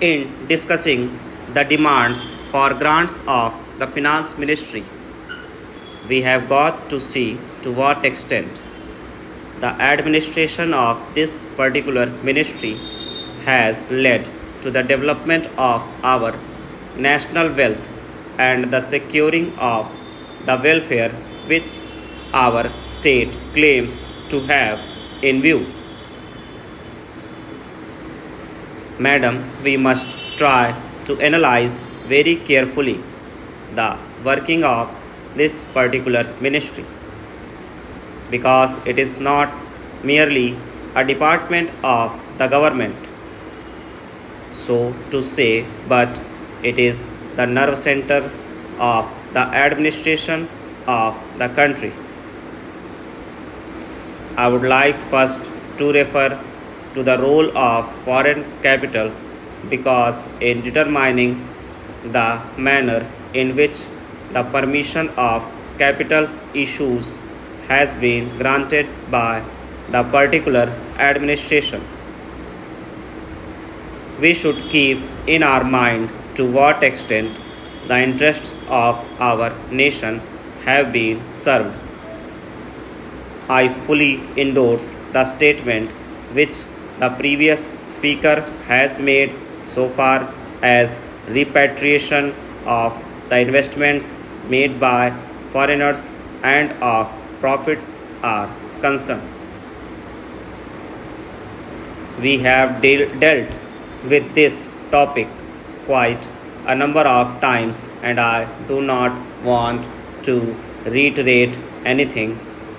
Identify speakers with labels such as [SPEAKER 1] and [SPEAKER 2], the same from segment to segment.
[SPEAKER 1] In discussing the demands for grants of the Finance Ministry, we have got to see to what extent the administration of this particular ministry has led to the development of our national wealth and the securing of the welfare which our state claims to have in view. Madam, we must try to analyze very carefully the working of this particular ministry because it is not merely a department of the government, so to say, but it is the nerve center of the administration of the country. I would like first to refer to the role of foreign capital because in determining the manner in which the permission of capital issues has been granted by the particular administration, we should keep in our mind to what extent the interests of our nation have been served. I fully endorse the statement which the previous speaker has made so far as repatriation of the investments made by foreigners and of profits are concerned. We have dealt with this topic quite a number of times, and I do not want to reiterate anything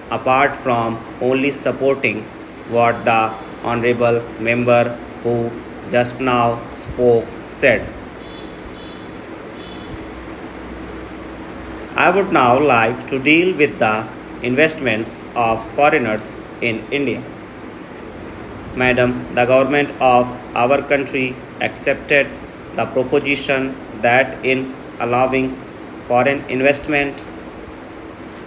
[SPEAKER 1] apart from only supporting what the honorable member who just now spoke said. I would now like to deal with the investments of foreigners in India. Madam, the government of our country accepted the proposition that in allowing foreign investment,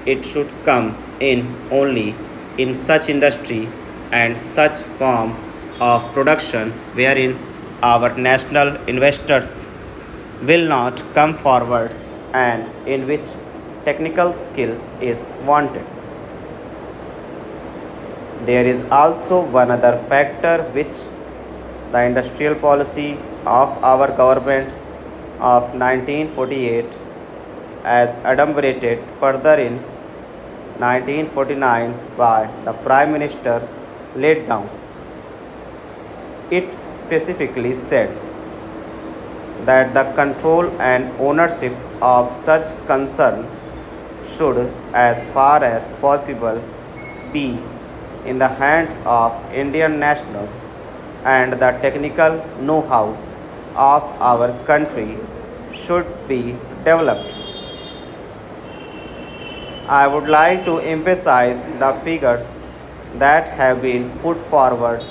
[SPEAKER 1] it should come in only in such industry and such form of production wherein our national investors will not come forward and in which technical skill is wanted. There is also one other factor which the industrial policy of our government of 1948 as adumbrated further in 1949 by the Prime Minister laid down. It specifically said that the control and ownership of such concern should, as far as possible, be in the hands of Indian nationals, and the technical know how of our country should be developed. I would like to emphasize the figures that have been put forward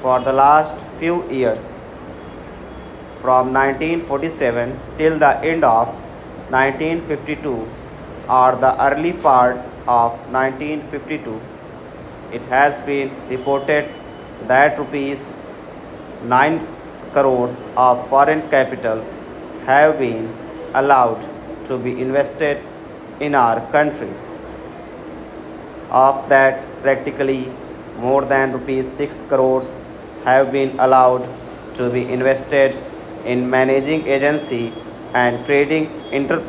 [SPEAKER 1] for the last few years from 1947 till the end of 1952 or the early part of 1952. It has been reported that rupees 9 crores of foreign capital have been allowed to be invested in our country. Of that, practically more than rupees 6 crores have been allowed to be invested in managing agency and trading enterprise